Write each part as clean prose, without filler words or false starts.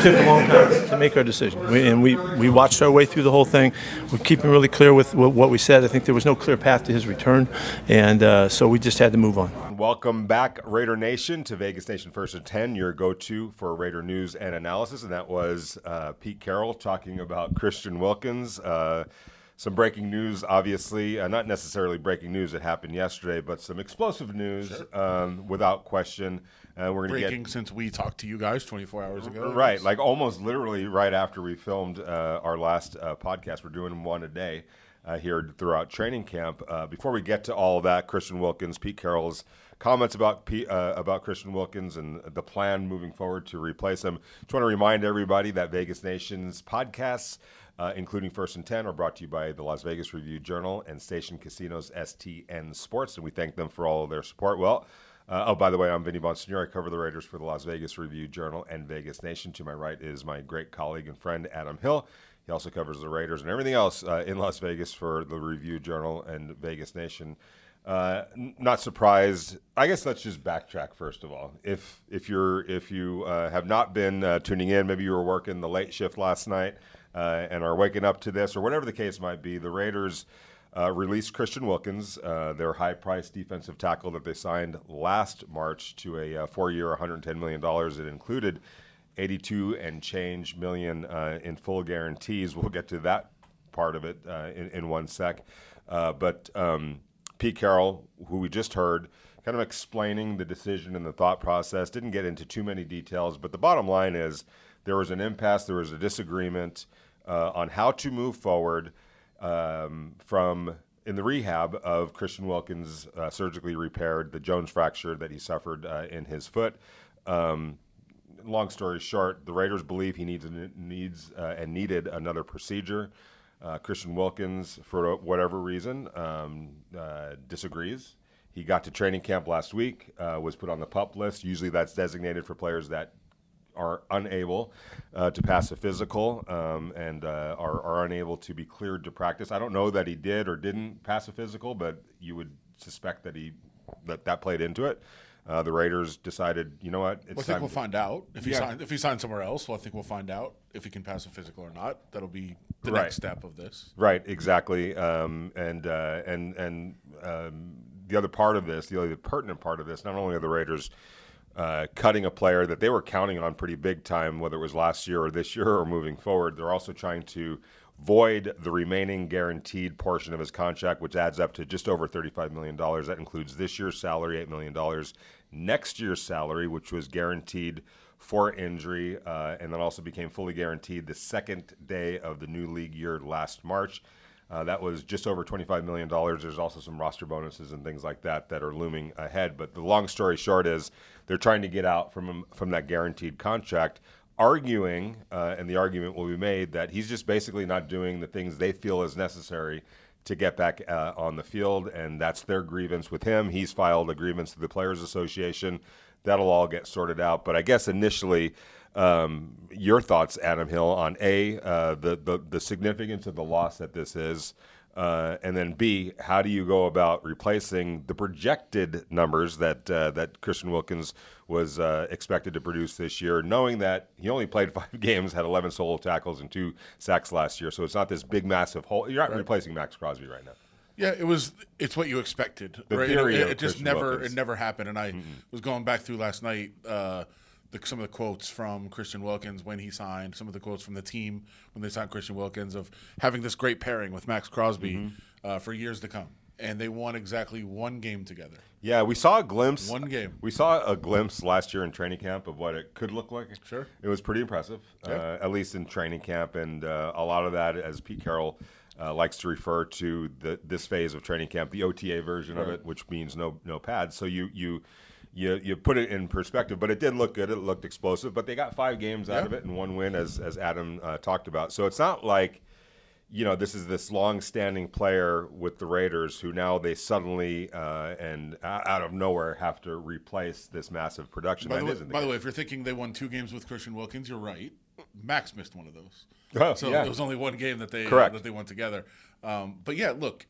Took a long time to make our decision, we watched our way through the whole thing. We're keeping really clear with what we said. I think there was no clear path to his return, and so we just had to move on. Welcome back, Raider Nation, to Vegas Nation First and 10, your go-to for Raider news and analysis, and that was Pete Carroll talking about Christian Wilkins. Some breaking news, obviously, not necessarily breaking news that happened yesterday, but some explosive news, without question. We're going breaking since we talked to you guys 24 hours ago. Right, like almost literally right after we filmed our last podcast. We're doing one a day here throughout training camp. Before we get to all of that, Christian Wilkins, Pete Carroll's comments about Christian Wilkins and the plan moving forward to replace him. Just want to remind everybody that Vegas Nation's podcasts, including First and 10, are brought to you by the Las Vegas Review-Journal and Station Casinos STN Sports, and we thank them for all of their support. Well, by the way, I'm Vinny Bonsignore. I cover the Raiders for the Las Vegas Review-Journal and Vegas Nation. To my right is my great colleague and friend, Adam Hill. He also covers the Raiders and everything else in Las Vegas for the Review-Journal and Vegas Nation. Not surprised. I guess let's just backtrack first of all. If you have not been tuning in, maybe you were working the late shift last night and are waking up to this, or whatever the case might be, the Raiders released Christian Wilkins, their high-priced defensive tackle that they signed last March to a 4-year, $110 million. It included 82 and change million in full guarantees. We'll get to that part of it in one sec. But Pete Carroll, who we just heard, kind of explaining the decision and the thought process, didn't get into too many details, but the bottom line is there was an impasse, there was a disagreement on how to move forward from in the rehab of Christian Wilkins surgically repaired the Jones fracture that he suffered in his foot. Long story short, the Raiders believe he needs and needed another procedure. Christian Wilkins, for whatever reason, disagrees. He got to training camp last week, was put on the PUP list. Usually that's designated for players that are unable to pass a physical and are unable to be cleared to practice. I don't know that he did or didn't pass a physical, but you would suspect that played into it. The Raiders decided, you know what? I think we'll find out if he signs somewhere else. Well, I think we'll find out if he can pass a physical or not. That'll be the next step of this. Right, exactly. And the other part of this, the other pertinent part of this, not only are the Raiders cutting a player that they were counting on pretty big time, whether it was last year or this year or moving forward, they're also trying to void the remaining guaranteed portion of his contract, which adds up to just over $35 million. That includes this year's salary, $8 million, next year's salary, which was guaranteed for injury, and then also became fully guaranteed the second day of the new league year last March. That was just over $25 million. There's also some roster bonuses and things like that are looming ahead. But the long story short is they're trying to get out from that guaranteed contract, arguing, and the argument will be made, that he's just basically not doing the things they feel is necessary to get back on the field, and that's their grievance with him. He's filed a grievance to the Players Association. That'll all get sorted out. But I guess initially, your thoughts, Adam Hill, on the significance of the loss that this is, and then B, how do you go about replacing the projected numbers that Christian Wilkins was expected to produce this year, knowing that he only played 5 games, had 11 solo tackles and 2 sacks last year, so it's not this big, massive hole. You're not replacing Max Crosby right now. Yeah, it's what you expected. The right? theory It just Christian never Wilkins. it never happened. And I was going back through last night some of the quotes from Christian Wilkins when he signed, some of the quotes from the team when they signed Christian Wilkins, of having this great pairing with Max Crosby for years to come. And they won exactly one game together. Yeah, we saw a glimpse. One game. We saw a glimpse last year in training camp of what it could look like. Sure. It was pretty impressive, at least in training camp. And a lot of that, as Pete Carroll likes to refer to this phase of training camp, the OTA version of it, which means no pads. So you put it in perspective, but it did look good. It looked explosive, but they got 5 games out of it and 1 win, as Adam talked about. So it's not like, this is this long-standing player with the Raiders who now they suddenly and out of nowhere have to replace this massive production. By the way, if you're thinking they won 2 games with Christian Wilkins, you're right. Max missed one of those. Oh, so yeah. it was only one game that they won together. But yeah, look,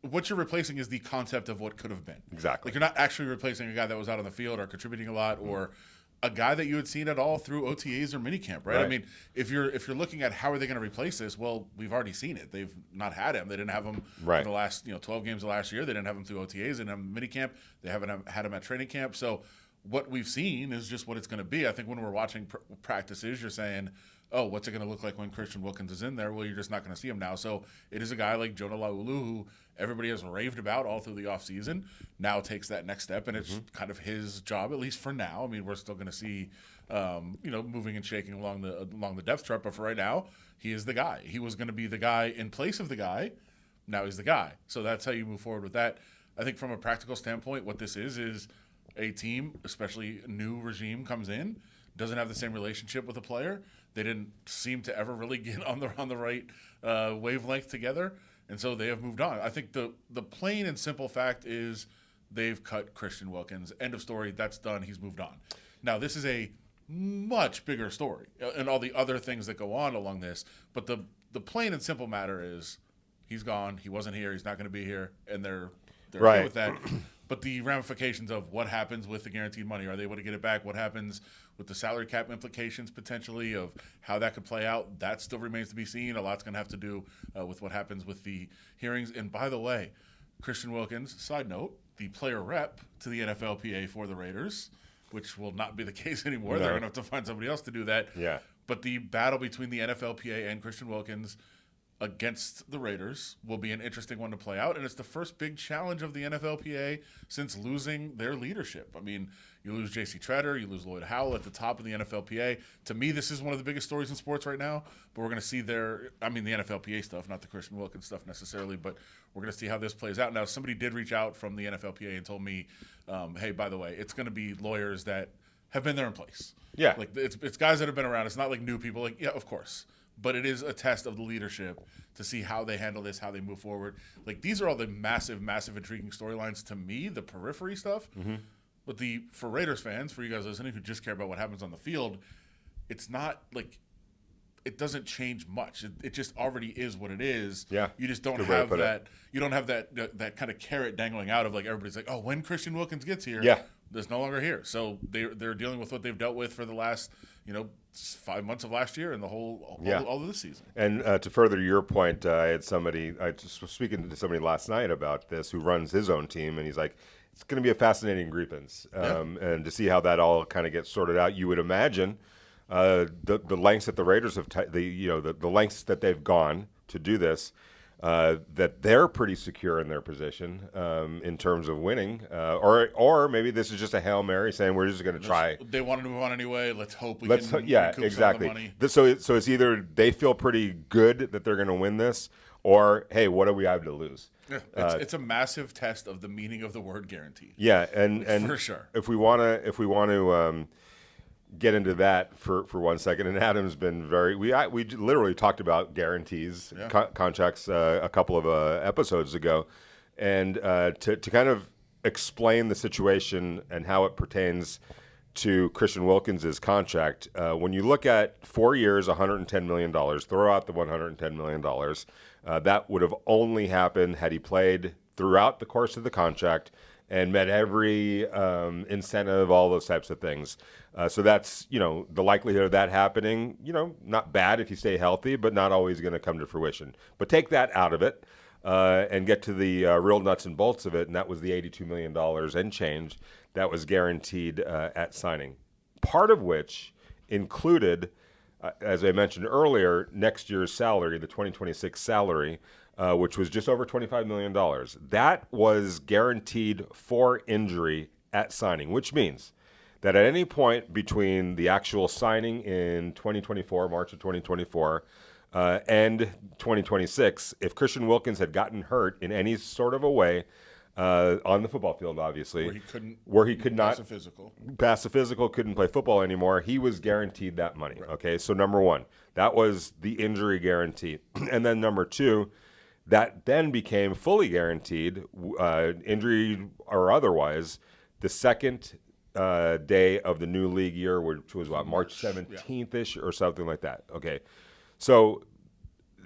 what you're replacing is the concept of what could have been. Exactly. Like, you're not actually replacing a guy that was out on the field or contributing a lot or a guy that you had seen at all through OTAs or minicamp, right? Right. I mean, if you're looking at how are they going to replace this, well, we've already seen it. They've not had him. They didn't have him Right. for the last 12 games of last year. They didn't have him through OTAs. They didn't have him minicamp. They haven't had him at training camp. So what we've seen is just what it's going to be. I think when we're watching practices, you're saying, oh, what's it going to look like when Christian Wilkins is in there? Well, you're just not going to see him now. So it is a guy like Jonah Laulu, who everybody has raved about all through the offseason, now takes that next step, and it's kind of his job, at least for now. I mean, we're still going to see, moving and shaking along the depth chart, but for right now, he is the guy. He was going to be the guy in place of the guy. Now he's the guy. So that's how you move forward with that. I think from a practical standpoint, what this is a team, especially a new regime comes in, doesn't have the same relationship with a player. They didn't seem to ever really get on the right wavelength together, and so they have moved on. I think the plain and simple fact is they've cut Christian Wilkins. End of story. That's done. He's moved on. Now this is a much bigger story and all the other things that go on along this. But the plain and simple matter is he's gone. He wasn't here. He's not going to be here, and they're Right. okay with that. But the ramifications of what happens with the guaranteed money, are they able to get it back? What happens with the salary cap implications potentially of how that could play out? That still remains to be seen. A lot's going to have to do with what happens with the hearings. And by the way, Christian Wilkins, side note, the player rep to the NFLPA for the Raiders, which will not be the case anymore. No. They're going to have to find somebody else to do that. Yeah. But the battle between the NFLPA and Christian Wilkins against the Raiders will be an interesting one to play out, and it's the first big challenge of the NFLPA since losing their leadership. I mean, you lose J.C. Treader, you lose Lloyd Howell at the top of the NFLPA. To me, this is one of the biggest stories in sports right now, but we're going to see the NFLPA stuff, not the Christian Wilkins stuff necessarily, but we're going to see how this plays out. Now, somebody did reach out from the NFLPA and told me, hey, by the way, it's going to be lawyers that have been there in place. Yeah. Like, it's guys that have been around. It's not like new people. Like, yeah, of course. But it is a test of the leadership to see how they handle this, how they move forward. Like, these are all the massive, massive intriguing storylines to me, the periphery stuff. But for Raiders fans, for you guys listening who just care about what happens on the field, it's not like it doesn't change much. It just already is what it is. Yeah. You just don't Good way to have put it. that. You don't have that kind of carrot dangling out of like everybody's like, oh, when Christian Wilkins gets here, Yeah. that's no longer here. So they're dealing with what they've dealt with for the last 5 months of last year and all of this season. And to further your point, I just was speaking to somebody last night about this who runs his own team, and he's like, it's going to be a fascinating grievance. And to see how that all kind of gets sorted out, you would imagine the lengths that the Raiders have, the lengths that they've gone to do this, that they're pretty secure in their position in terms of winning, or maybe this is just a Hail Mary saying we're just going to try. They wanted to move on anyway. Let's hope we can recoup exactly. some of the money. So it's either they feel pretty good that they're going to win this, or hey, what do we have to lose? Yeah, it's a massive test of the meaning of the word guaranteed. Yeah, and for sure. If we want to get into that for 1 second, and Adam's been we literally talked about guarantees, contracts a couple of episodes ago, and to kind of explain the situation and how it pertains to Christian Wilkins' contract. When you look at 4 years, $110 million, throw out the $110 million, that would have only happened had he played throughout the course of the contract and met every incentive, all those types of things. So that's, the likelihood of that happening, not bad if you stay healthy, but not always going to come to fruition. But take that out of it and get to the real nuts and bolts of it, and that was the $82 million and change that was guaranteed at signing, part of which included, as I mentioned earlier, next year's salary, the 2026 salary, which was just over $25 million. That was guaranteed for injury at signing, which means that at any point between the actual signing in 2024, March of 2024, and 2026, if Christian Wilkins had gotten hurt in any sort of a way on the football field, obviously, where he could not pass the physical, couldn't play football anymore, he was guaranteed that money. Right. Okay, so number one, that was the injury guarantee. And then number two, that then became fully guaranteed, injury or otherwise, the second day of the new league year, which was March 17th-ish or something like that. Okay, so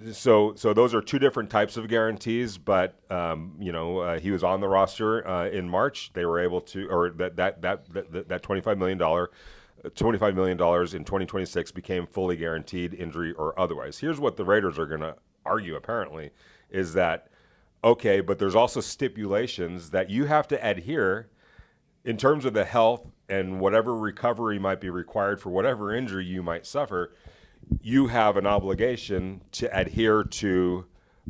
those are two different types of guarantees, but he was on the roster in March. They were able to, or that $25 million $25 million in 2026 became fully guaranteed, injury or otherwise. Here's what the Raiders are going to argue, apparently, is that, okay, but there's also stipulations that you have to adhere in terms of the health and whatever recovery might be required for whatever injury you might suffer. You have an obligation to adhere to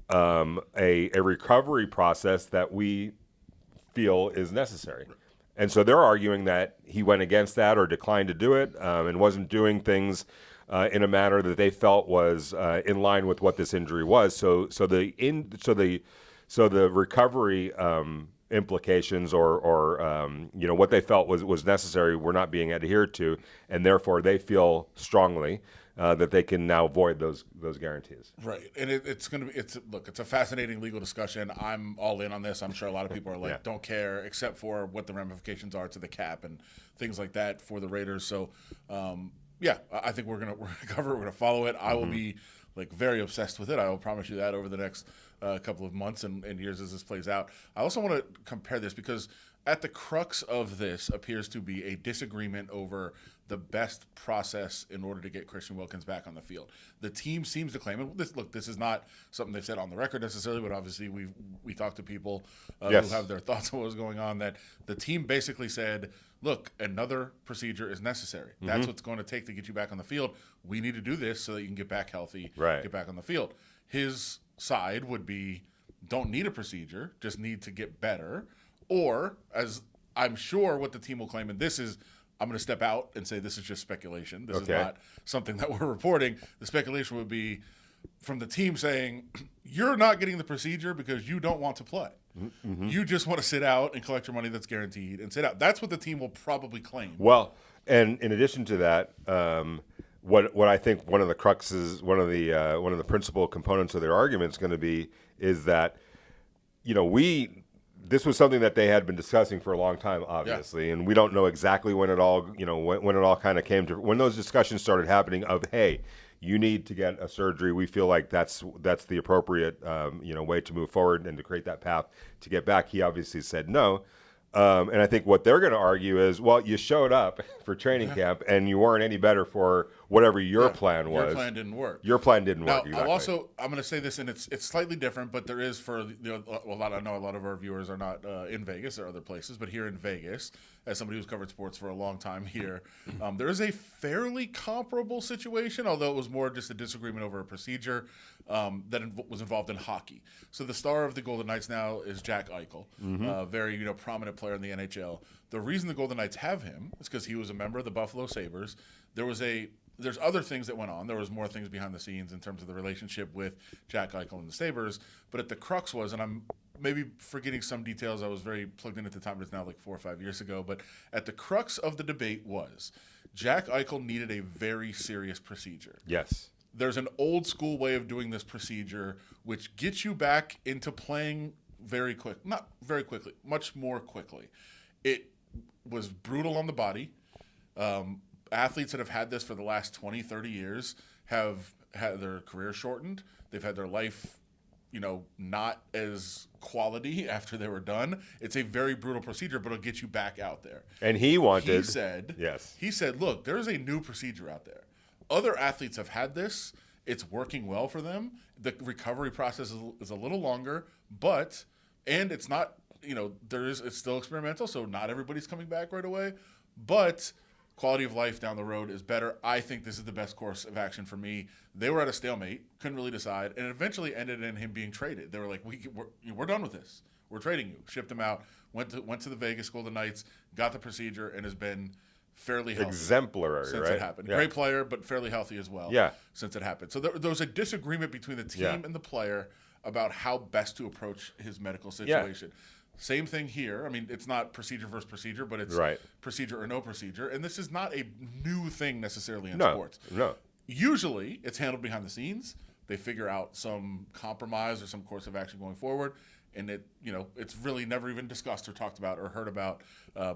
a recovery process that we feel is necessary. And so they're arguing that he went against that or declined to do it and wasn't doing things in a manner that they felt was in line with what this injury was. So the recovery implications or what they felt was necessary were not being adhered to, and therefore they feel strongly that they can now void those guarantees. Right, and it's a fascinating legal discussion. I'm all in on this. I'm sure a lot of people are like, don't care, except for what the ramifications are to the cap and things like that for the Raiders. So, I think we're gonna cover it. We're gonna follow it. I will be very obsessed with it. I will promise you that over the next couple of months and years as this plays out. I also want to compare this because at the crux of this appears to be a disagreement over the best process in order to get Christian Wilkins back on the field. The team seems to claim, and this is not something they've said on the record necessarily, but obviously we talked to people who have their thoughts on what was going on, that the team basically said, look, another procedure is necessary. That's what's going to take to get you back on the field. We need to do this so that you can get back healthy, get back on the field. His side would be, don't need a procedure, just need to get better. Or, as I'm sure what the team will claim, and this is, I'm going to step out and say this is just speculation. This is not something that we're reporting. The speculation would be from the team saying, you're not getting the procedure because you don't want to play. You just want to sit out and collect your money that's guaranteed and sit out. That's what the team will probably claim. Well, and in addition to that, what I think one of the cruxes, one of the principal components of their argument is going to be is that, this was something that they had been discussing for a long time, obviously, and we don't know exactly when it all, when it all kind of came to, when those discussions started happening of, hey, you need to get a surgery. We feel like that's the appropriate, way to move forward and to create that path to get back. He obviously said no. And I think what they're going to argue is, well, you showed up for training camp and you weren't any better for whatever your plan was. Your plan didn't work. Your plan didn't work. Exactly. I'm going to say this, and it's slightly different, but there is I know a lot of our viewers are not in Vegas or other places, but here in Vegas, as somebody who's covered sports for a long time here, there is a fairly comparable situation, although it was more just a disagreement over a procedure that was involved in hockey. So the star of the Golden Knights now is Jack Eichel, a very prominent player in the NHL. The reason the Golden Knights have him is because he was a member of the Buffalo Sabres. There's other things that went on. There was more things behind the scenes in terms of the relationship with Jack Eichel and the Sabres. But at the crux was, and I'm maybe forgetting some details, I was very plugged in at the time, but it's now like 4 or 5 years ago. But at the crux of the debate was Jack Eichel needed a very serious procedure. Yes. There's an old school way of doing this procedure which gets you back into playing not very quickly, much more quickly. It was brutal on the body. Athletes that have had this for the last 20, 30 years have had their career shortened. They've had their life, not as quality after they were done. It's a very brutal procedure, but it'll get you back out there. And he said, look, there's a new procedure out there. Other athletes have had this. It's working well for them. The recovery process is a little longer, and it's not, it's still experimental, so not everybody's coming back right away, but quality of life down the road is better. I think this is the best course of action for me. They were at a stalemate, couldn't really decide, and it eventually ended in him being traded. They were like, we're done with this. We're trading you. Shipped him out, went to the Vegas Golden Knights, got the procedure, and has been fairly healthy. Exemplary, since it happened. Yeah. Great player, but fairly healthy as well since it happened. So there was a disagreement between the team and the player about how best to approach his medical situation. Same thing here. I mean, it's not procedure versus procedure, but it's procedure or no procedure. And this is not a new thing necessarily in sports. No. Usually, it's handled behind the scenes. They figure out some compromise or some course of action going forward. And it's really never even discussed or talked about or heard about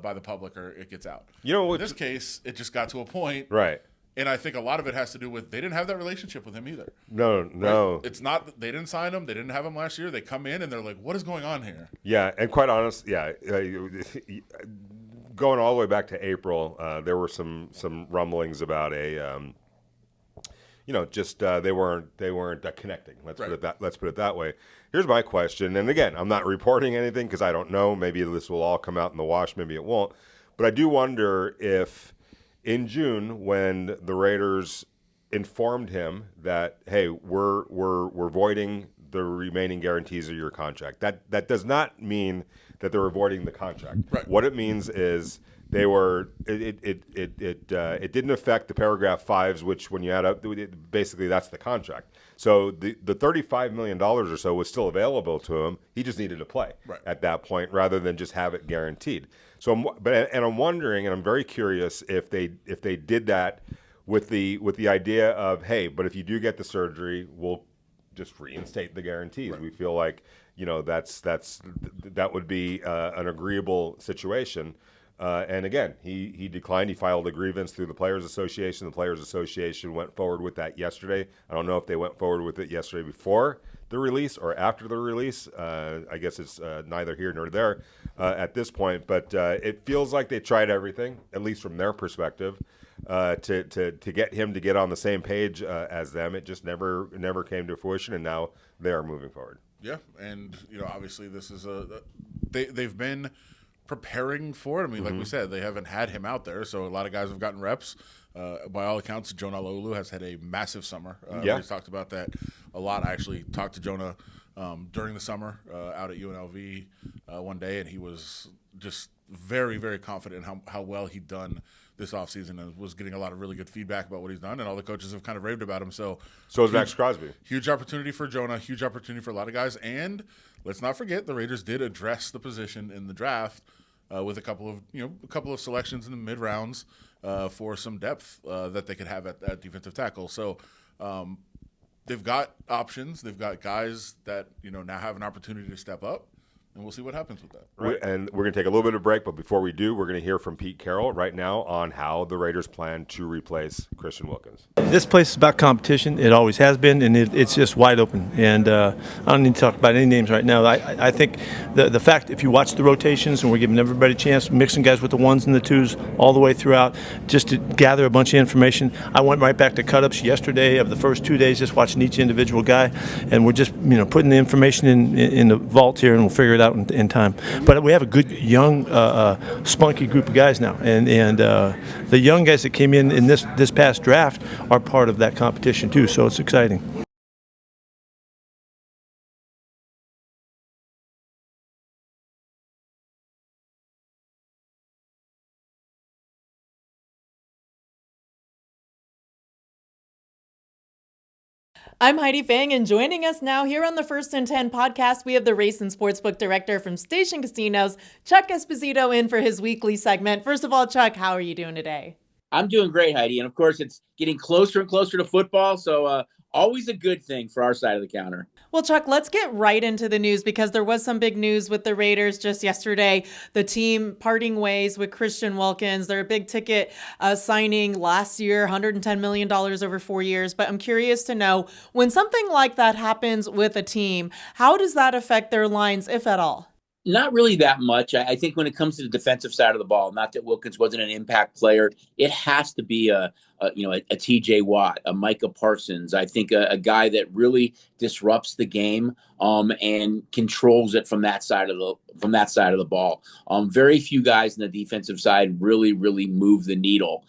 by the public, or it gets out. In this case, it just got to a point. Right. And I think a lot of it has to do with they didn't have that relationship with him either. No. Right? It's not, they didn't sign him. They didn't have him last year. They come in and they're like, what is going on here? Yeah, and quite honest, going all the way back to April, there were some rumblings about they weren't connecting. Let's put it that way. Here's my question, and again, I'm not reporting anything because I don't know. Maybe this will all come out in the wash. Maybe it won't. But I do wonder if in June, when the Raiders informed him that, hey, we're voiding the remaining guarantees of your contract. That does not mean that they're avoiding the contract. Right. What it means is they were it didn't affect the paragraph 5s, which when you add up, basically that's the contract. So the $35 million or so was still available to him. He just needed to play at that point rather than just have it guaranteed. So I'm wondering, and I'm very curious if they did that with the idea of, hey, but if you do get the surgery, we'll just reinstate the guarantees. Right. We feel like that would be an agreeable situation. And again, he declined. He filed a grievance through the Players Association. The Players Association went forward with that yesterday. I don't know if they went forward with it yesterday before the release or after the release. I guess it's neither here nor there at this point. But it feels like they tried everything, at least from their perspective, to get him to get on the same page as them. It just never came to fruition, and now they are moving forward. Yeah, and obviously this is they've been preparing for it. I mean, like we said, they haven't had him out there, so a lot of guys have gotten reps. By all accounts, Jonah Lolu has had a massive summer. We talked about that a lot. I actually talked to Jonah during the summer out at UNLV one day, and he was just very, very confident in how well he'd done this offseason and was getting a lot of really good feedback about what he's done, and all the coaches have kind of raved about him. So is Max Crosby. Huge opportunity for Jonah, huge opportunity for a lot of guys. And let's not forget, the Raiders did address the position in the draft with a couple of selections in the mid rounds for some depth that they could have at defensive tackle. So they've got options. They've got guys that now have an opportunity to step up. And we'll see what happens with that. Right. And we're going to take a little bit of break, but before we do, we're going to hear from Pete Carroll right now on how the Raiders plan to replace Christian Wilkins. This place is about competition. It always has been, and it's just wide open. And I don't need to talk about any names right now. I think the fact, if you watch the rotations, and we're giving everybody a chance, mixing guys with the ones and the twos all the way throughout, just to gather a bunch of information. I went right back to cut-ups yesterday of the first 2 days, just watching each individual guy, and we're just putting the information in the vault here, and we'll figure it out in time. But we have a good young spunky group of guys now, and the young guys that came in this past draft are part of that competition too, so it's exciting. I'm Heidi Fang, and joining us now here on the First and 10 podcast, we have the race and sportsbook director from Station Casinos, Chuck Esposito, in for his weekly segment. First of all, Chuck, how are you doing today? I'm doing great, Heidi. And of course, it's getting closer and closer to football, so always a good thing for our side of the counter. Well, Chuck, let's get right into the news, because there was some big news with the Raiders just yesterday. The team parting ways with Christian Wilkins. They're a big ticket signing last year, $110 million over 4 years. But I'm curious to know, when something like that happens with a team, how does that affect their lines, if at all? Not really that much. I think when it comes to the defensive side of the ball, not that Wilkins wasn't an impact player, it has to be a TJ Watt, a Micah Parsons. I think a guy that really disrupts the game and controls it from that side of the ball. Very few guys on the defensive side really move the needle.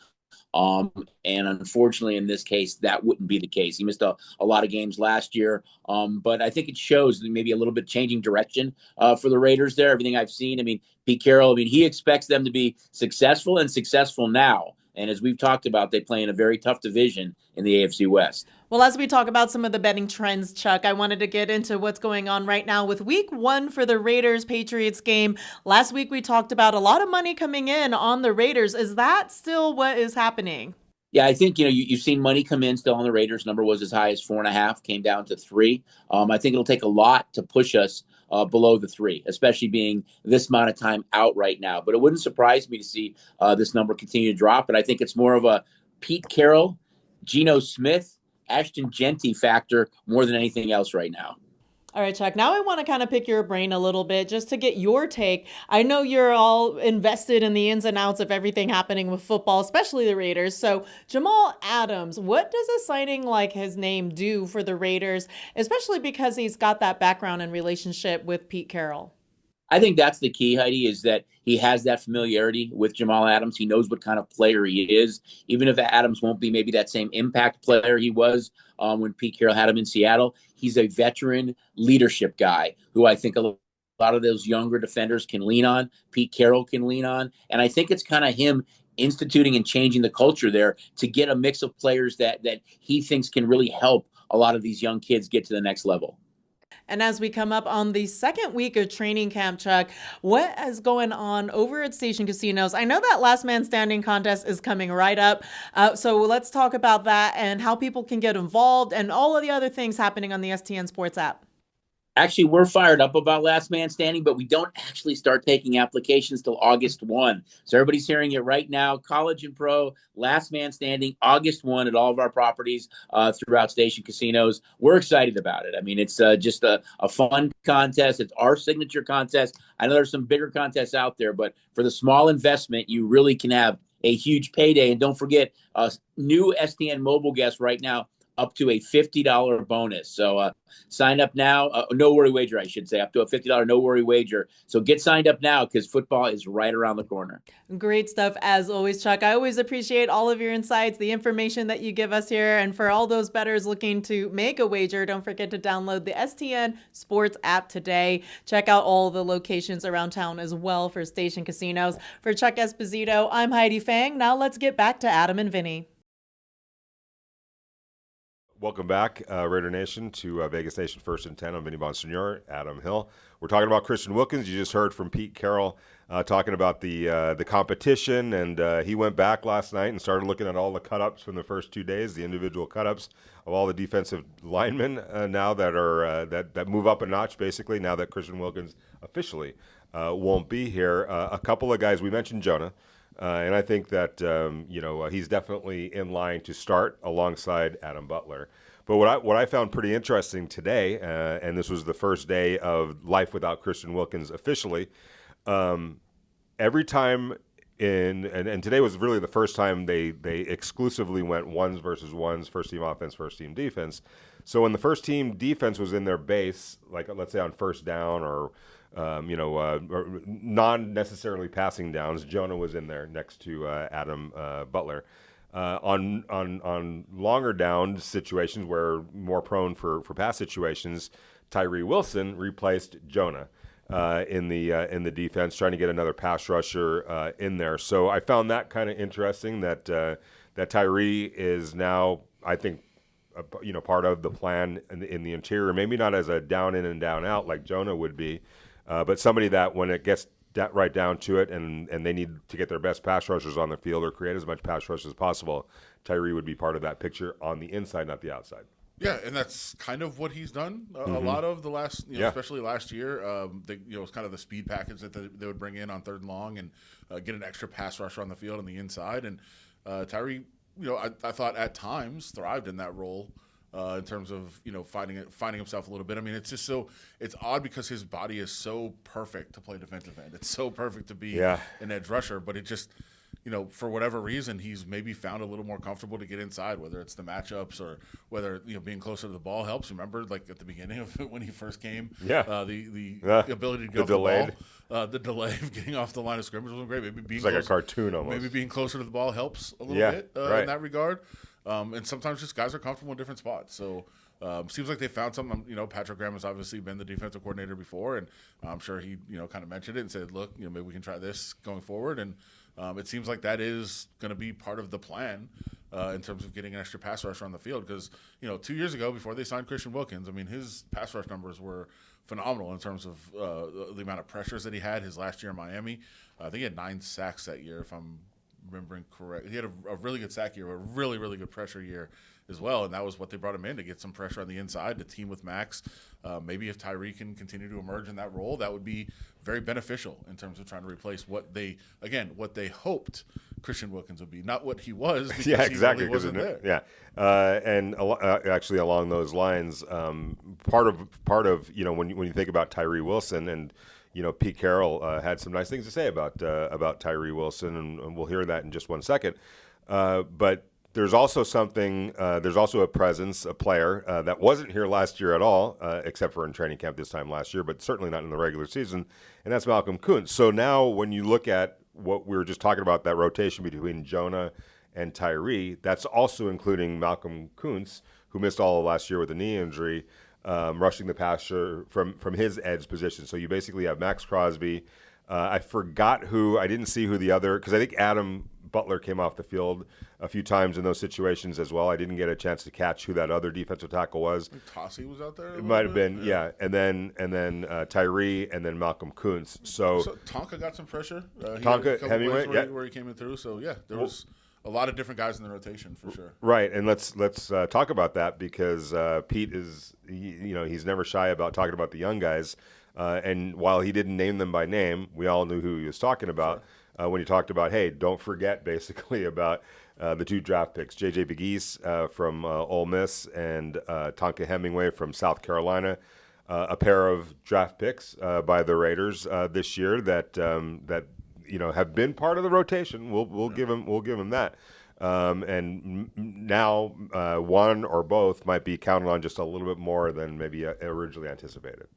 And unfortunately, in this case, that wouldn't be the case. He missed a lot of games last year, but I think it shows maybe a little bit changing direction for the Raiders there. Everything I've seen, Pete Carroll, he expects them to be successful now. And as we've talked about, they play in a very tough division in the AFC West. Well, as we talk about some of the betting trends, Chuck, I wanted to get into what's going on right now with week 1 for the Raiders-Patriots game. Last week, we talked about a lot of money coming in on the Raiders. Is that still what is happening? Yeah, I think, you've seen money come in still on the Raiders. Number was as high as 4.5, came down to 3. I think it'll take a lot to push us below the 3, especially being this amount of time out right now. But it wouldn't surprise me to see this number continue to drop. And I think it's more of a Pete Carroll, Geno Smith, Ashton Genty factor more than anything else right now. All right, Chuck. Now I want to kind of pick your brain a little bit just to get your take. I know you're all invested in the ins and outs of everything happening with football, especially the Raiders. So, Jamal Adams, what does a signing like his name do for the Raiders, especially because he's got that background and relationship with Pete Carroll? I think that's the key, Heidi, is that he has that familiarity with Jamal Adams. He knows what kind of player he is, even if Adams won't be maybe that same impact player he was when Pete Carroll had him in Seattle. He's a veteran leadership guy who I think a lot of those younger defenders can lean on. Pete Carroll can lean on. And I think it's kind of him instituting and changing the culture there to get a mix of players that he thinks can really help a lot of these young kids get to the next level. And as we come up on the second week of training camp, Chuck, what is going on over at Station Casinos? I know that last man standing contest is coming right up. So let's talk about that and how people can get involved and all of the other things happening on the STN Sports app. Actually, we're fired up about Last Man Standing, but we don't actually start taking applications till August 1. So everybody's hearing it right now. College and pro, Last Man Standing, August 1 at all of our properties throughout Station Casinos. We're excited about it. I mean, it's just a fun contest. It's our signature contest. I know there's some bigger contests out there, but for the small investment, you really can have a huge payday. And don't forget, new STN mobile guests right now, up to a $50 bonus. So sign up now. No worry wager, I should say, up to a $50 no worry wager. So get signed up now because football is right around the corner. Great stuff as always, Chuck. I always appreciate all of your insights, the information that you give us here. And for all those bettors looking to make a wager, don't forget to download the STN Sports app today. Check out all the locations around town as well for Station Casinos. For Chuck Esposito, I'm Heidi Fang. Now let's get back to Adam and Vinny. Welcome back, Raider Nation, to Vegas Nation First and 10. I'm Vinny Bonsignore, Adam Hill. We're talking about Christian Wilkins. You just heard from Pete Carroll talking about the competition, and he went back last night and started looking at all the cut-ups from the first 2 days, the individual cut-ups of all the defensive linemen now that are that move up a notch, basically, now that Christian Wilkins officially won't be here. A couple of guys, we mentioned Jonah. And I think that he's definitely in line to start alongside Adam Butler. But what I found pretty interesting today, and this was the first day of life without Christian Wilkins officially, every time and today was really the first time they exclusively went ones versus ones, first team offense, first team defense. So when the first team defense was in their base, like let's say on first down or non-necessarily passing downs, Jonah was in there next to Adam Butler. On longer down situations where more prone for pass situations, Tyree Wilson replaced Jonah in the defense, trying to get another pass rusher in there. So I found that kind of interesting that Tyree is now, I think, part of the plan in the interior. Maybe not as a down in and down out like Jonah would be. But somebody that when it gets right down to it and they need to get their best pass rushers on the field or create as much pass rush as possible, Tyree would be part of that picture on the inside, not the outside. Yeah, and that's kind of what he's done a lot of the last, especially last year. It's kind of the speed package that they would bring in on third and long and get an extra pass rusher on the field on the inside. And Tyree, I thought at times thrived in that role. In terms of finding himself a little bit. I mean, it's just it's odd because his body is so perfect to play defensive end. It's so perfect to be an edge rusher, but it just for whatever reason he's maybe found a little more comfortable to get inside, whether it's the matchups or whether being closer to the ball helps. Remember, like at the beginning of it when he first came, the ability to get off the ball, the delay of getting off the line of scrimmage was great. Maybe being like a cartoon almost. Maybe being closer to the ball helps a little bit in that regard. And sometimes just guys are comfortable in different spots. So seems like they found something. Patrick Graham has obviously been the defensive coordinator before, and I'm sure he kind of mentioned it and said, look, maybe we can try this going forward. And it seems like that is going to be part of the plan in terms of getting an extra pass rusher on the field. Because 2 years ago, before they signed Christian Wilkins, I mean, his pass rush numbers were phenomenal in terms of the amount of pressures that he had his last year in Miami. I think he had 9 sacks that year, if I'm remembering correct. He had a really good sack year, a really, really good pressure year as well, and that was what they brought him in, to get some pressure on the inside, to team with Max. Maybe if Tyree can continue to emerge in that role, that would be very beneficial in terms of trying to replace what they hoped Christian Wilkins would be, not what he was. Because yeah, exactly. He really wasn't there. Yeah, and actually along those lines, part of when you think about Tyree Wilson, and Pete Carroll had some nice things to say about Tyree Wilson, and we'll hear that in just one second. But there's also something. There's also a presence, a player that wasn't here last year at all, except for in training camp this time last year, but certainly not in the regular season, and that's Malcolm Kuntz. So now, when you look at what we were just talking about, that rotation between Jonah and Tyree, that's also including Malcolm Kuntz, who missed all of last year with a knee injury, rushing the passer from his edge position. So you basically have Max Crosby. I didn't see who the other, because I think Adam Butler came off the field a few times in those situations as well. I didn't get a chance to catch who that other defensive tackle was. Tossie was out there. It might have been, yeah. And then Tyree, and then Malcolm Kuntz. So Tonka got some pressure. Tonka Hemingway, where he came in through. So yeah, there was a lot of different guys in the rotation for sure. Right, and let's talk about that, because Pete is he's never shy about talking about the young guys. And while he didn't name them by name, we all knew who he was talking about. Sure. When he talked about, hey, don't forget basically about the 2 draft picks, J.J. Pegues from Ole Miss and Tonka Hemingway from South Carolina, a pair of draft picks by the Raiders this year that have been part of the rotation. We'll give him that. And now one or both might be counted on just a little bit more than maybe originally anticipated.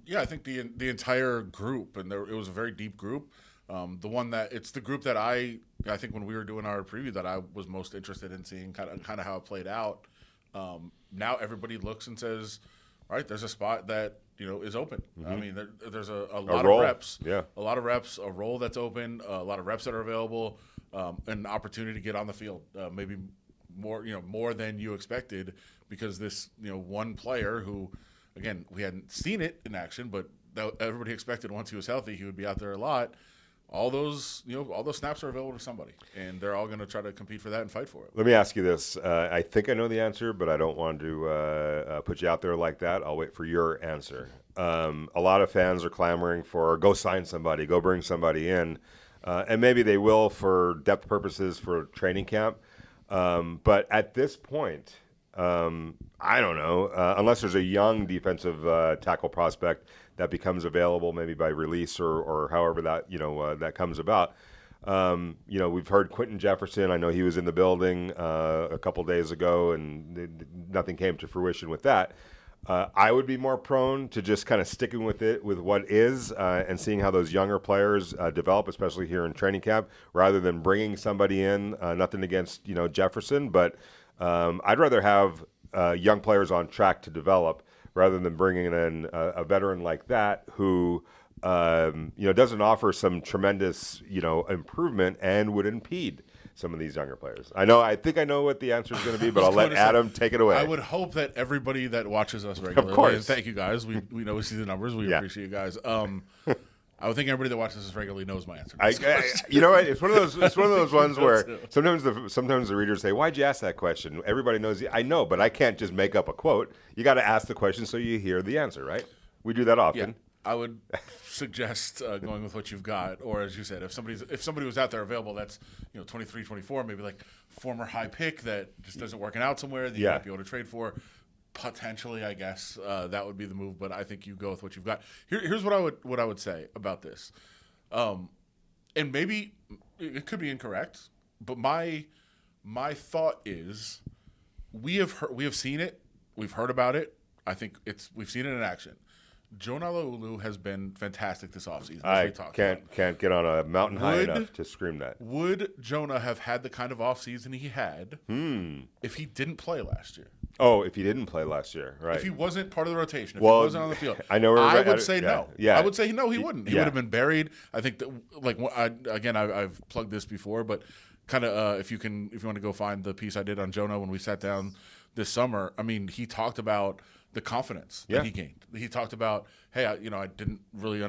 Yeah, I think the entire group, and it was a very deep group. It's the group that I think when we were doing our preview that I was most interested in seeing kind of how it played out. Now everybody looks and says, all right, there's a spot that is open. Mm-hmm. I mean, there's a lot of reps, a role that's open, a lot of reps that are available, an opportunity to get on the field, maybe more than you expected, because this one player who, again, we hadn't seen it in action, but everybody expected once he was healthy he would be out there a lot. All those snaps are available to somebody, and they're all going to try to compete for that and fight for it. Let me ask you this. I think I know the answer, but I don't want to put you out there like that. I'll wait for your answer. A lot of fans are clamoring for, go sign somebody, go bring somebody in, and maybe they will for depth purposes for training camp. But at this point, I don't know, unless there's a young defensive tackle prospect that becomes available maybe by release or however that that comes about. We've heard Quentin Jefferson. I know he was in the building a couple days ago, and nothing came to fruition with that. I would be more prone to just kind of sticking with what is, and seeing how those younger players develop, especially here in training camp, rather than bringing somebody in. Nothing against Jefferson, but I'd rather have young players on track to develop rather than bringing in a veteran like that who doesn't offer some tremendous improvement and would impede some of these younger players. I think I know what the answer is going to be, but I'll let Adam take it away. I would hope that everybody that watches us regularly, of course, and thank you guys. We know we see the numbers. We appreciate you guys. I would think everybody that watches us regularly knows my answer. You know what? It's one of those ones where sometimes the readers say, "Why'd you ask that question?" Everybody knows. I know, but I can't just make up a quote. You got to ask the question so you hear the answer, right? We do that often. Yeah, I would suggest going with what you've got, or as you said, if somebody was out there available, that's 23, 24, maybe like former high pick that just doesn't working out somewhere that you might be able to trade for. Potentially, I guess that would be the move, but I think you go with what you've got. Here's what I would say about this, and maybe it could be incorrect, but my thought is we have seen it, we've heard about it. I think we've seen it in action. Jonah Laulu has been fantastic this offseason. I can't get on a mountain high enough to scream that. Would Jonah have had the kind of offseason he had if he didn't play last year? Oh, if he didn't play last year, right? If he wasn't part of the rotation, if he wasn't on the field, I would say no. Yeah. I would say no, he wouldn't. He would have been buried. I think that, I've plugged this before, but kind of if you want to go find the piece I did on Jonah when we sat down this summer. I mean, he talked about the confidence that he gained. He talked about, hey, I didn't really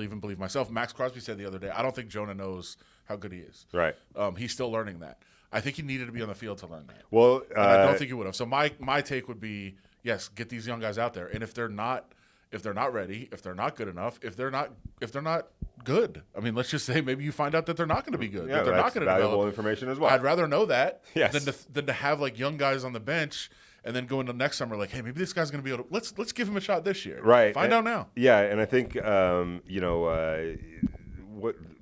even believe myself. Max Crosby said the other day, I don't think Jonah knows how good he is. Right. He's still learning that. I think he needed to be on the field to learn that. Well, and I don't think he would have. So my take would be, yes, get these young guys out there, and if they're not ready, if they're not good enough, if they're not good, I mean, let's just say maybe you find out that they're not going to be good. yeah, that they're not that's going to valuable develop. information as well. I'd rather know that Yes. than to have like young guys on the bench and then go into next summer like, hey, maybe this guy's going to be able to let's give him a shot this year. Right. Find out now. Yeah, and I think what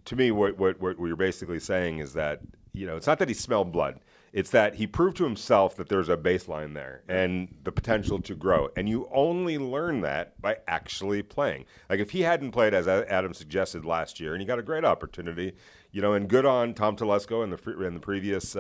you're basically saying is that it's not that he smelled blood. It's that he proved to himself that there's a baseline there and the potential to grow. And you only learn that by actually playing. Like if he hadn't played, as Adam suggested last year, and he got a great opportunity, and good on Tom Telesco and the previous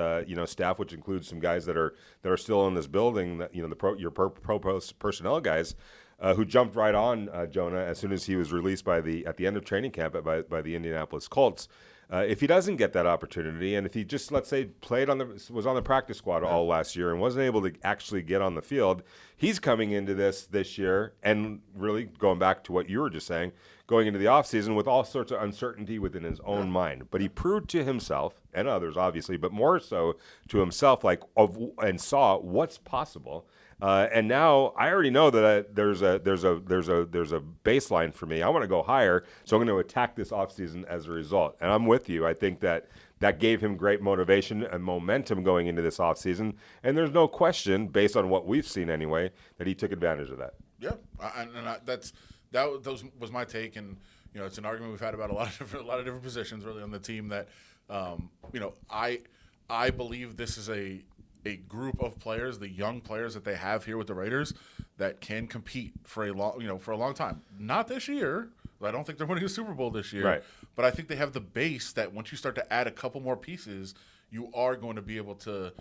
staff, which includes some guys that are still in this building, that your pro personnel guys. Who jumped right on Jonah as soon as he was released at the end of training camp by the Indianapolis Colts. If he doesn't get that opportunity, and if he just, let's say, was on the practice squad all last year and wasn't able to actually get on the field, he's coming into this year and really going back to what you were just saying, going into the offseason with all sorts of uncertainty within his own mind. But he proved to himself and others, obviously, but more so to himself, and saw what's possible. And now I already know that there's a baseline for me. I want to go higher, so I'm going to attack this offseason as a result. And I'm with you. I think that gave him great motivation and momentum going into this offseason. And there's no question, based on what we've seen anyway, that he took advantage of that. Yeah, that was my take, and it's an argument we've had about a lot of different positions really on the team. That I believe this is a group of players, the young players that they have here with the Raiders, that can compete for a long time. Not this year. I don't think they're winning a Super Bowl this year. Right. But I think they have the base that once you start to add a couple more pieces, you are going to be able to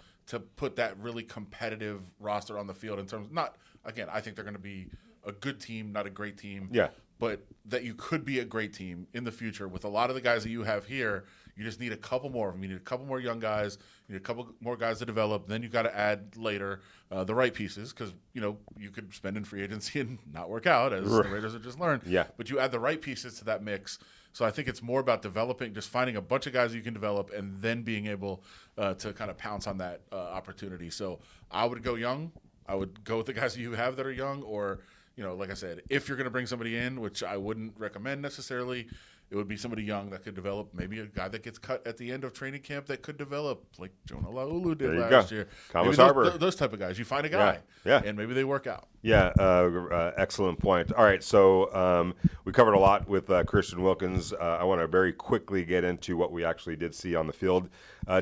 put that really competitive roster on the field in terms I think they're going to be a good team, not a great team. Yeah. But that you could be a great team in the future with a lot of the guys that you have here. You just need a couple more of them. You need a couple more young guys. You need a couple more guys to develop. Then you got to add later the right pieces because you could spend in free agency and not work out, as the Raiders have just learned. Yeah. But you add the right pieces to that mix. So I think it's more about developing, just finding a bunch of guys you can develop, and then being able to kind of pounce on that opportunity. So I would go young. I would go with the guys that you have that are young, or like I said, if you're going to bring somebody in, which I wouldn't recommend necessarily, it would be somebody young that could develop, maybe a guy that gets cut at the end of training camp that could develop, like Jonah Laulu did last year. Thomas Harbor. Those type of guys. You find a guy, and maybe they work out. Yeah, excellent point. All right, so we covered a lot with Christian Wilkins. I want to very quickly get into what we actually did see on the field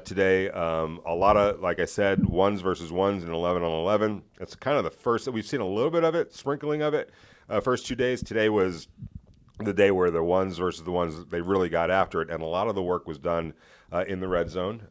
today. A lot of, like I said, ones versus ones and 11 on 11. That's kind of the first that we've seen a little bit of it, sprinkling of it. First 2 days. Today was the day where the ones versus the ones, they really got after it, and a lot of the work was done in the red zone.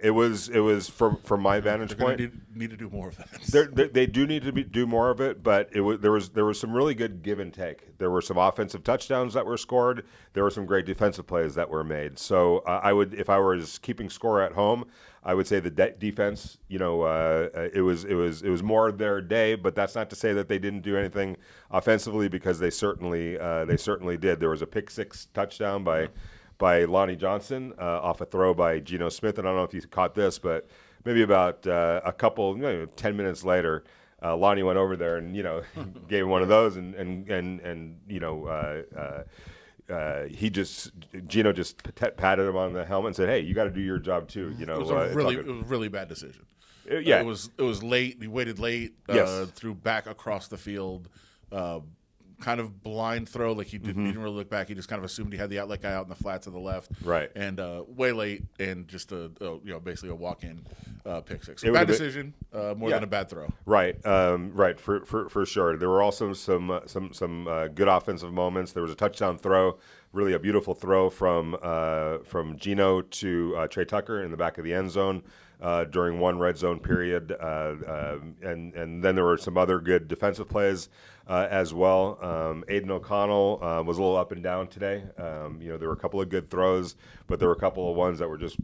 It was from my vantage point. Need to do more of that. They do need to do more of it, but there was some really good give and take. There were some offensive touchdowns that were scored. There were some great defensive plays that were made. So I would, if I was keeping score at home, I would say the defense. It was more their day, but that's not to say that they didn't do anything offensively, because they certainly did. There was a pick six touchdown by Lonnie Johnson off a throw by Geno Smith. And I don't know if you caught this, but maybe about a couple 10 minutes later, Lonnie went over there and gave him one of those, and Geno just patted him on the helmet and said, "Hey, you got to do your job too." It was a really bad decision. Yeah, it was late. He waited late. Yes. Threw back across the field. Kind of blind throw, like he didn't really look back. He just kind of assumed he had the outlet guy out in the flat to the left, right? And way late, and just basically a walk-in pick six. So bad decision, more than a bad throw. Right, right, for sure. There were also some good offensive moments. There was a touchdown throw, really a beautiful throw from Geno to Trey Tucker in the back of the end zone. During one red zone period, and then there were some other good defensive plays as well. Aiden O'Connell was a little up and down today. There were a couple of good throws, but there were a couple of ones that were just,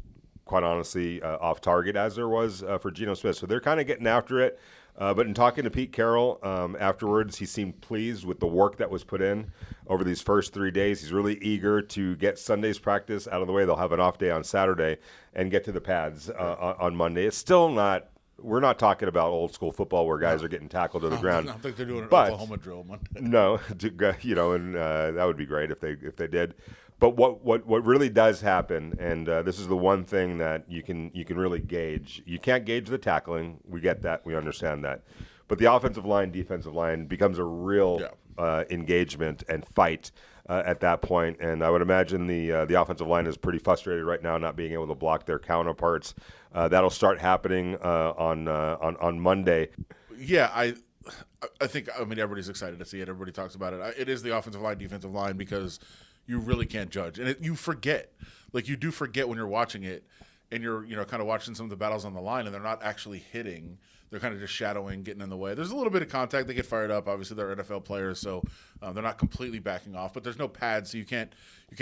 quite honestly, off target, as there was for Geno Smith. So they're kind of getting after it. But in talking to Pete Carroll afterwards, he seemed pleased with the work that was put in over these first 3 days. He's really eager to get Sunday's practice out of the way. They'll have an off day on Saturday and get to the pads on Monday. It's still not. We're not talking about old school football where guys are getting tackled to the ground. I don't think they're doing an But- Oklahoma drill Monday. No, and that would be great if they did. But what really does happen, and this is the one thing that you can really gauge. You can't gauge the tackling. We get that. We understand that. But the offensive line, defensive line becomes a real engagement and fight at that point. And I would imagine the offensive line is pretty frustrated right now, not being able to block their counterparts. That'll start happening on Monday. Yeah, I think, everybody's excited to see it. Everybody talks about it. It is the offensive line, defensive line, because you really can't judge. And you forget. Like, you do forget when you're watching it, and you're kind of watching some of the battles on the line, and they're not actually hitting. They're kind of just shadowing, getting in the way. There's a little bit of contact. They get fired up. Obviously, they're NFL players, so they're not completely backing off. But there's no pads, so you can't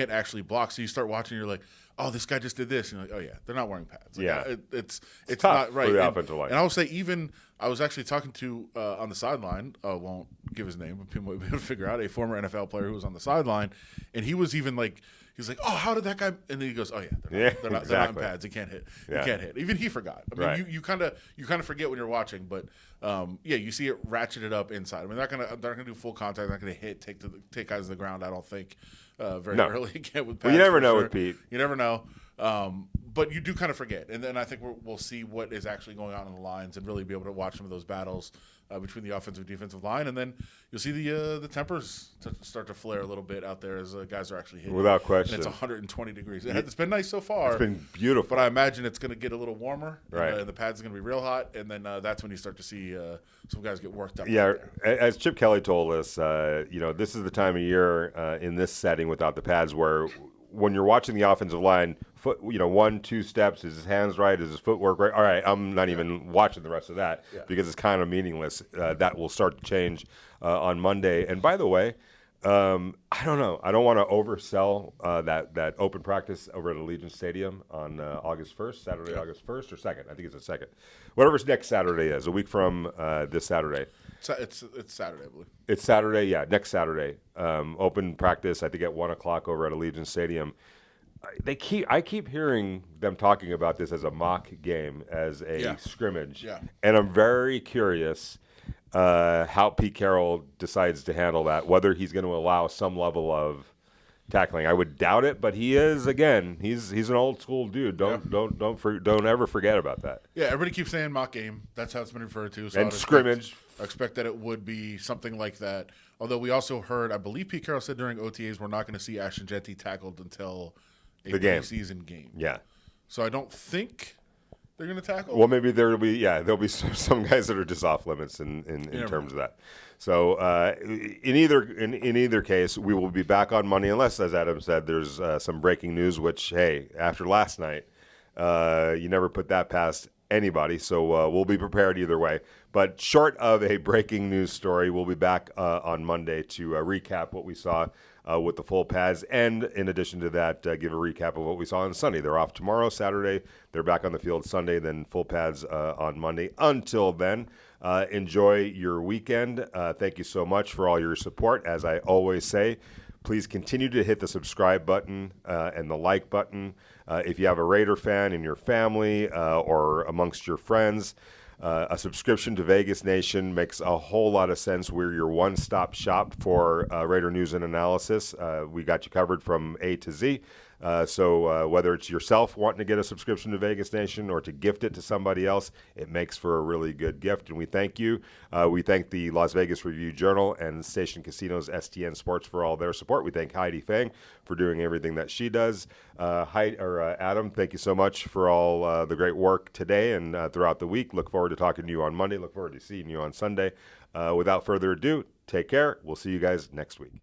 actually block. So you start watching, you're like, oh, this guy just did this. And you're like, oh, yeah, they're not wearing pads. Like, it's tough not right. for the offensive line. And I will say, I was actually talking to, on the sideline, won't give his name, but people might be able to figure out, a former NFL player who was on the sideline, and he was even like, he was like, oh, how did that guy? And then he goes, oh yeah, they're not in pads. He can't hit. Yeah. He can't hit. Even he forgot. I mean, Right. you kind of forget when you're watching, but you see it ratcheted up inside. I mean, they're not gonna do full contact. They're not gonna hit, take guys to the ground. I don't think very early again with pads. Well, you never for know sure. with Pete. You never know. But you do kind of forget, and then I think we'll see what is actually going on in the lines and really be able to watch some of those battles between the offensive and defensive line, and then you'll see the tempers start to flare a little bit out there as guys are actually hitting. Without question. And it's 120 degrees. It's been nice so far. It's been beautiful. But I imagine it's going to get a little warmer, Right. And the pads are going to be real hot, and then that's when you start to see some guys get worked up. Yeah, out there. as Chip Kelly told us, this is the time of year in this setting without the pads where when you're watching the offensive line, 1-2 steps, is his hands right, is his footwork right? All right, I'm not even watching the rest of that because it's kind of meaningless. That will start to change on Monday. And by the way, I don't know. I don't want to oversell that open practice over at Allegiant Stadium on August 1st, Saturday, August 1st or 2nd. I think it's the 2nd. Whatever next Saturday is, a week from this Saturday. It's Saturday, I believe. It's Saturday, yeah, next Saturday. Open practice, I think at 1 o'clock over at Allegiant Stadium. I keep hearing them talking about this as a mock game, as a scrimmage. Yeah. And I'm very curious how Pete Carroll decides to handle that, whether he's going to allow some level of tackling. I would doubt it, but he is, again, he's an old school dude. Don't ever forget about that. Yeah, everybody keeps saying mock game. That's how it's been referred to. So And scrimmage. I expect that it would be something like that. Although we also heard, I believe Pete Carroll said during OTAs, we're not going to see Ashton Jetty tackled until a The game. preseason game. Yeah. So I don't think they're going to tackle. Well, maybe there'll be some guys that are just off limits in terms of that. So in either case, we will be back on Monday, unless, as Adam said, there's some breaking news. Which, hey, after last night, you never put that past anybody. So we'll be prepared either way. But short of a breaking news story, we'll be back on Monday to recap what we saw with the full pads, and in addition to that, give a recap of what we saw on Sunday. They're off tomorrow, Saturday. They're back on the field Sunday, then full pads on Monday. Until then, enjoy your weekend. Thank you so much for all your support. As I always say, please continue to hit the subscribe button and the like button. If you have a Raider fan in your family or amongst your friends, a subscription to Vegas Nation makes a whole lot of sense. We're your one-stop shop for Raider news and analysis. We got you covered from A to Z. So whether it's yourself wanting to get a subscription to Vegas Nation or to gift it to somebody else, it makes for a really good gift. And we thank you. We thank the Las Vegas Review-Journal and Station Casinos STN Sports for all their support. We thank Heidi Fang for doing everything that she does. Adam, thank you so much for all the great work today and throughout the week. Look forward to talking to you on Monday. Look forward to seeing you on Sunday. Without further ado, take care. We'll see you guys next week.